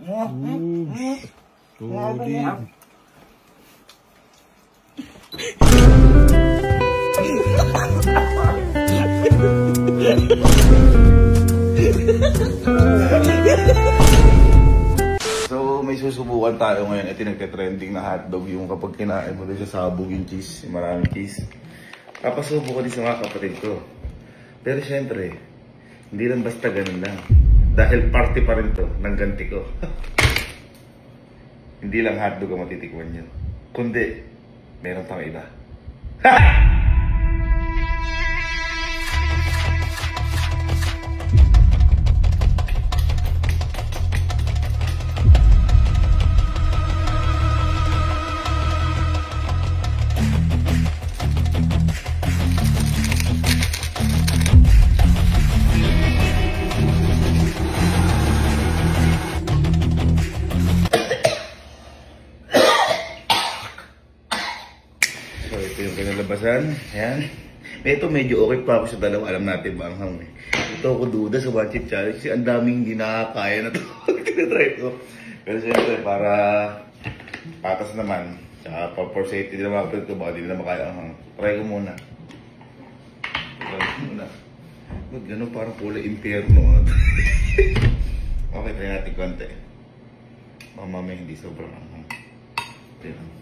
Solid. So may susubukan tayo ngayon. Ito nagte-trending na hotdog, yung kapag kinain mo doon sa sabog yung cheese, yung maraming cheese. Papasubo ko din sa mga kapatid ko. Pero syempre, hindi lang basta ganun lang. Dahil party pa rin to ng ganti ko. Hindi lang hotdog ang matitikman yun. Kundi, meron pang iba. So ito yung kinalabasan. Ayan. Ito medyo okay pa ako sa dalawa. Alam natin ba ang hang eh. Ito ako duda sa one chip challenge kasi ang daming hindi nakakaya na ito. Tinatry ko. Pero siyempre para patas naman. Tsaka for safety din naman ako ito. Baka hindi na makaya ang hang. Try ko muna. Try ko muna. Ba't gano'n parang kulay impyerno. Okay, try natin konti. Mamaya hindi sobrang ang hang. Ito lang.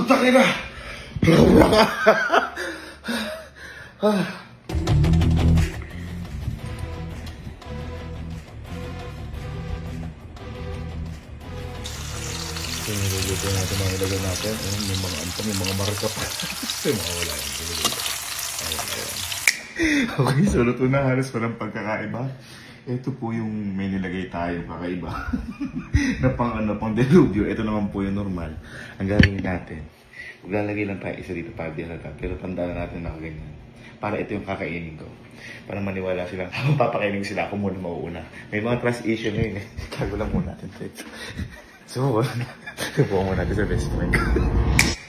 Takin na! So, nilagyan natin mga ilagay natin. Yung mga antong, yung mga markup. Kasi makawala yan. Okay, so luto na. Halos walang pagkakaiba. Ito po yung may nilagay tayo kakaiba. Na pang delubyo. Ito naman po yung normal. Ang gagawin natin, maglalagay lang tayo isa dito para di halata. Pero tandaan natin na ganyan. Para ito yung kakainin ko. Para maniwala sila. Papakainin sila. Ako muna mauuna. May mga trust issue ngayon eh. Tago lang muna natin ito. So, subukan mo natin sa best friend.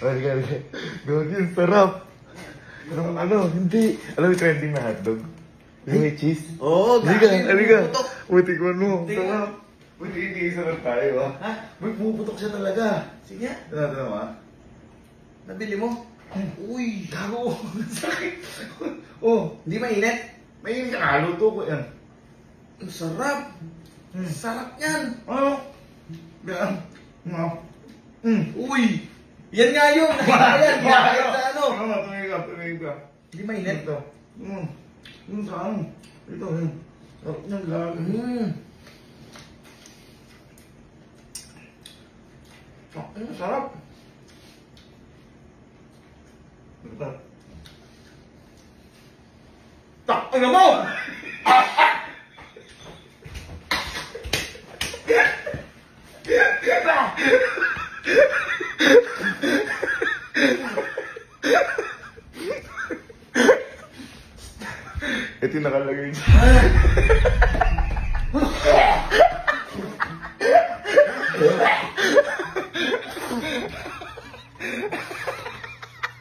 Okay. Gawin, sarap. Pero hindi. Alam mo trending na hotdog? Yung may cheese? Oo, halika. Butikman mo. Sarap. Buti-isa lang tayo ha. May pumuputok siya talaga. Sige. Ito ha. Nabili mo? Uy, gago. Sakit. Oh, Hindi mainit? mainit ka. Haluto ko yan. Ang sarap. Sarap yan. Ano? Yan. No. Uy! Yan nga yun! Ayan, bakit na ano? Tumigil ka. Hindi mainit? Ito. Yung saan? Ito, yun. Sarap niyang gago. Sarap. Ito. Takpan mo! Ito yung nakalagay dyan.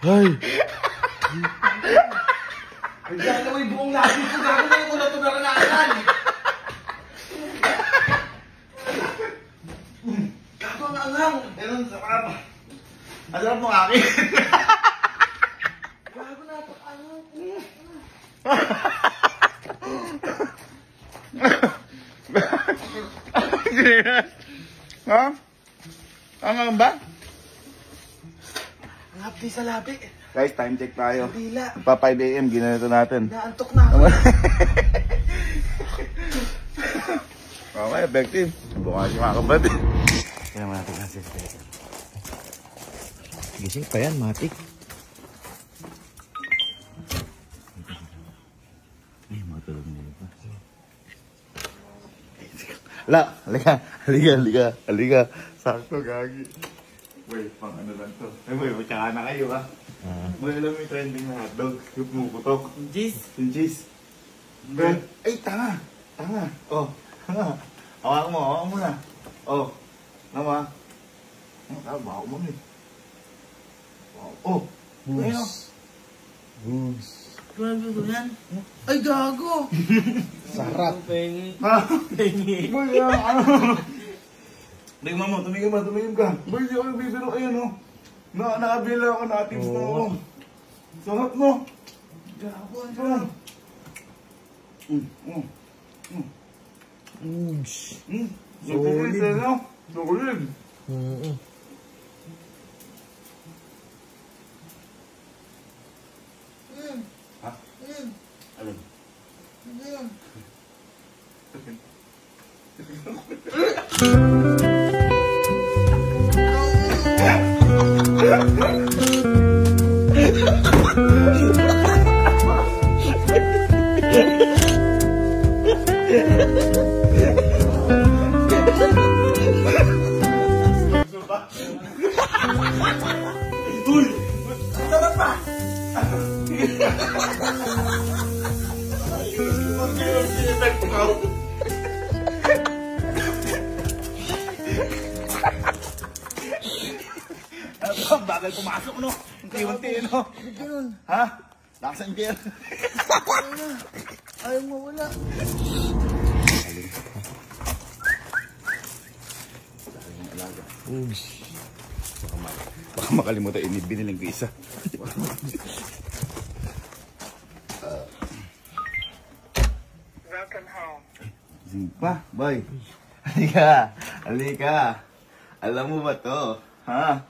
Ay! Diyan na may buong labi ko. Gago na yung ulat na rangasan. Gago ang anghang. Meron sarap. Ang sarap mo akin. Gago na ito. Ha? Ang ba? Ang hapdi sa labi. Guys, time check tayo. Kabila. Pa 5 AM, ginanito natin. Naantok na ako. Okay, effective. Bukas yung mga kapatid. Kaya naman natin kasi. Gising pa yan, matik. Ay, matulog nila pa. Halika. Halika. Sakto, gagi. Wait, pang ano lang to. Ay, boy, matsaka na kayo, ha? Boy, alam mo yung trending na hotdog? Yung pumuputok. Yung cheese. Yung cheese. Ay, tanga. Oh, tanga. Hawakan mo na. Oh, tama. Bawa mo eh. Oh, ayun. Boogs. Grabe ko yan. Ay, gago! Sarap. Pengi. Pengi. Boy, ano? Tumingin ka. Boy, di ako nagbibiro. Ayan, oh. Nakabila ako na atips na ako. Sarap, no? Gago, ang sarap. Boogs. Solid. Solid. Ha? Alin? Sarap pa! Bagal pumasok, no? Unti-unti, no? Ganun. Ha? Lakas ang beer. Ayaw mo wala. Boogs. Baka makalimutan, biniling ko isa. Pa, boy. Halika. Alam mo ba to? Ha?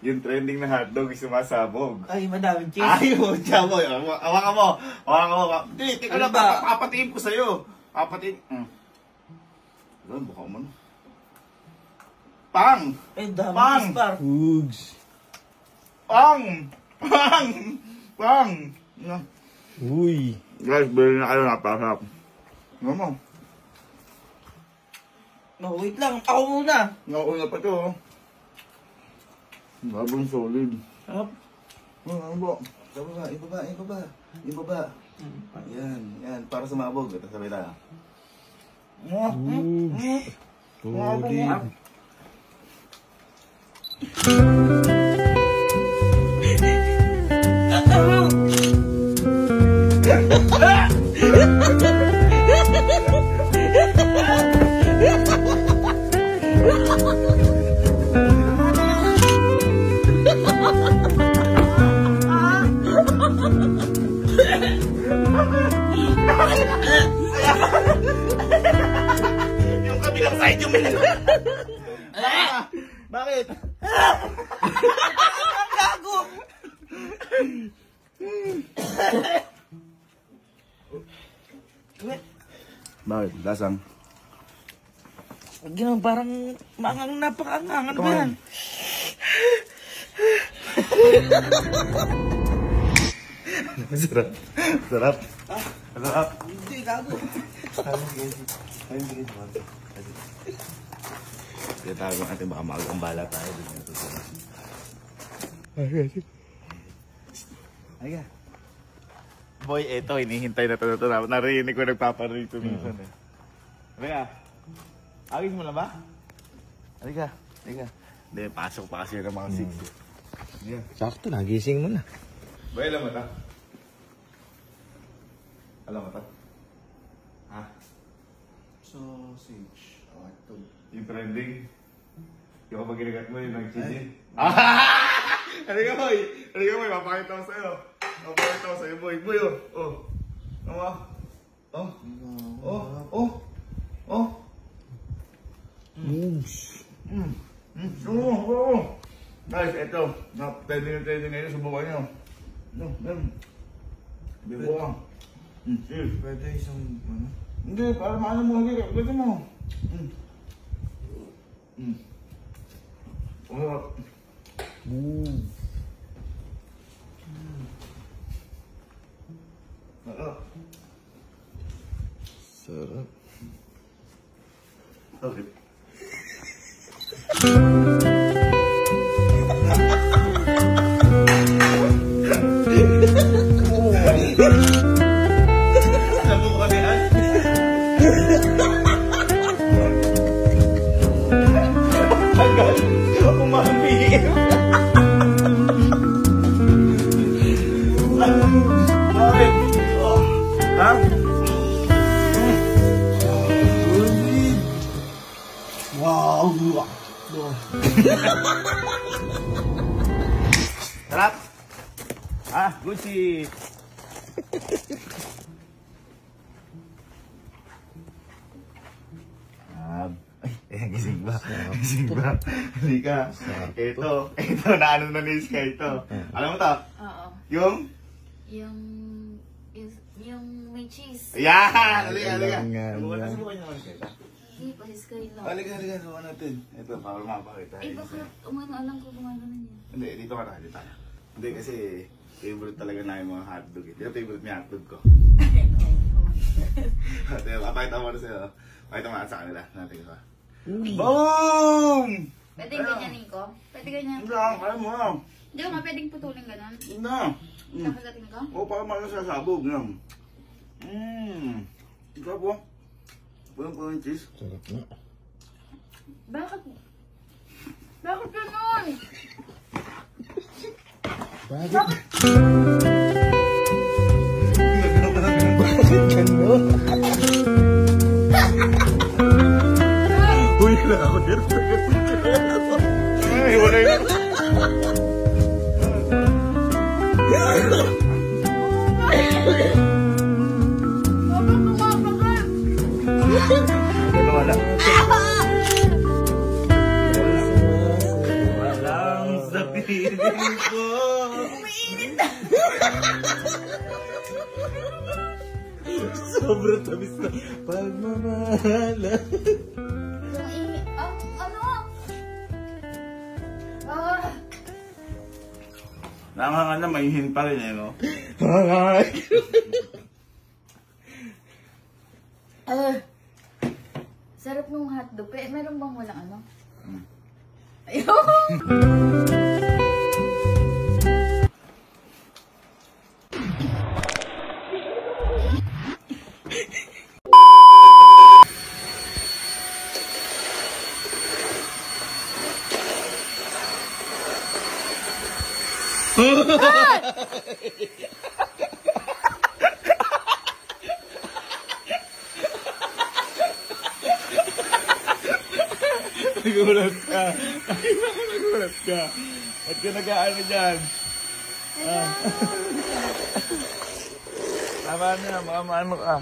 Yung trending na hotdog is sumasabog. Ay, madaming cheese. Ayaw, tiyan mo. Hawakan mo. Hindi, teka Ano lang. ba? Papatiin ko sa'yo. Papatiin. Alam, baka mo na. Pang! Ay, daming Pang! cheese par. Boogs. Pang! Uy. Guys, bilhin na kayo, napasarap. Ano mo? No, wait lang. Ako muna. Nauna pa to. Babang solid. Sarap. Ano ba? Ibaba. Yan. Para sumabog. Ito sabay tayo. Boogs. Solid. Yung kabilang side yung Bakit? Ang gago! Bakit? Lasang? Ganun, parang napakaangang. Ano ba yan? Sarap. Sarap. Hindi, gago. Kaya tago natin, baka makagambala tayo. Ay, boy, eto, hinihintay na ito. Narinig ko nagpaparinig ito minsan eh. Halika. Agis mo na ba? Halika. Hindi, pasok pa kasi ng mga 6. Yeah. Sakto, nagising mo na. Boy, alam mo ta? Ha? Sausage. Yung trending? Yung kapag ginagat mo yung nag-cheesy? Halika boy! Mapakita ko sa'yo. Boy, oh. Boogs. Guys, eto. Trending ngayon, subukan nyo. Bibukan. Cheers. Pwede isang, ano? Hindi, para maano mo, hindi. Pwede mo. Boogs. Sarap. Bakit? Alam mo ko na yan? Tagal. Umamihim. Bakit? Ha? Wow! Sarap! Ah, Gucci! Ay, gising ba? Gising ba? Halika. Ito, naano na ni Sky ito. Alam mo to? Oo. Yung? Yung may cheese. Yan! Halika, halika. Alam nga. Hindi pa, si Sky lang. Halika, halika. Gawa natin. Ito, para mapakita. Eh, bakit alam ko gumagano niya? Hindi, dito ka na, dito ka. Hindi, kasi favorite talaga na yung mga hotdog. Ito yung favorite niya hotdog ko. Ito, papakita mo na sa'yo. Pakita mo sa kanila. Natin ka. Boom! Pwede ganyanin ko? Pwede ganyan. Hindi ako, kaya mo. Hindi ko nga pwedeng putulin ganon. Hindi. Kakagatin ko? Oo, para masasabog lang. Ikaw po. Pulang-pulang yung cheese. Sarap na. Bakit? Bakit ganon? Bakit? Bakit gano'n? Uy, lang ako dito. Ay, wala yun. Wala. Walang sabihin ko. Umiinit na! Sobrang tamis na pagmamahala. Yung init. Ano? Nanga na, may hin pa rin eh, no? Sarap nung hotdog. Meron bang walang ano? Ayun! Nagulat ka. Nagulat ka. Ba't ka nag-aano dyan? Tama na, baka maano ka.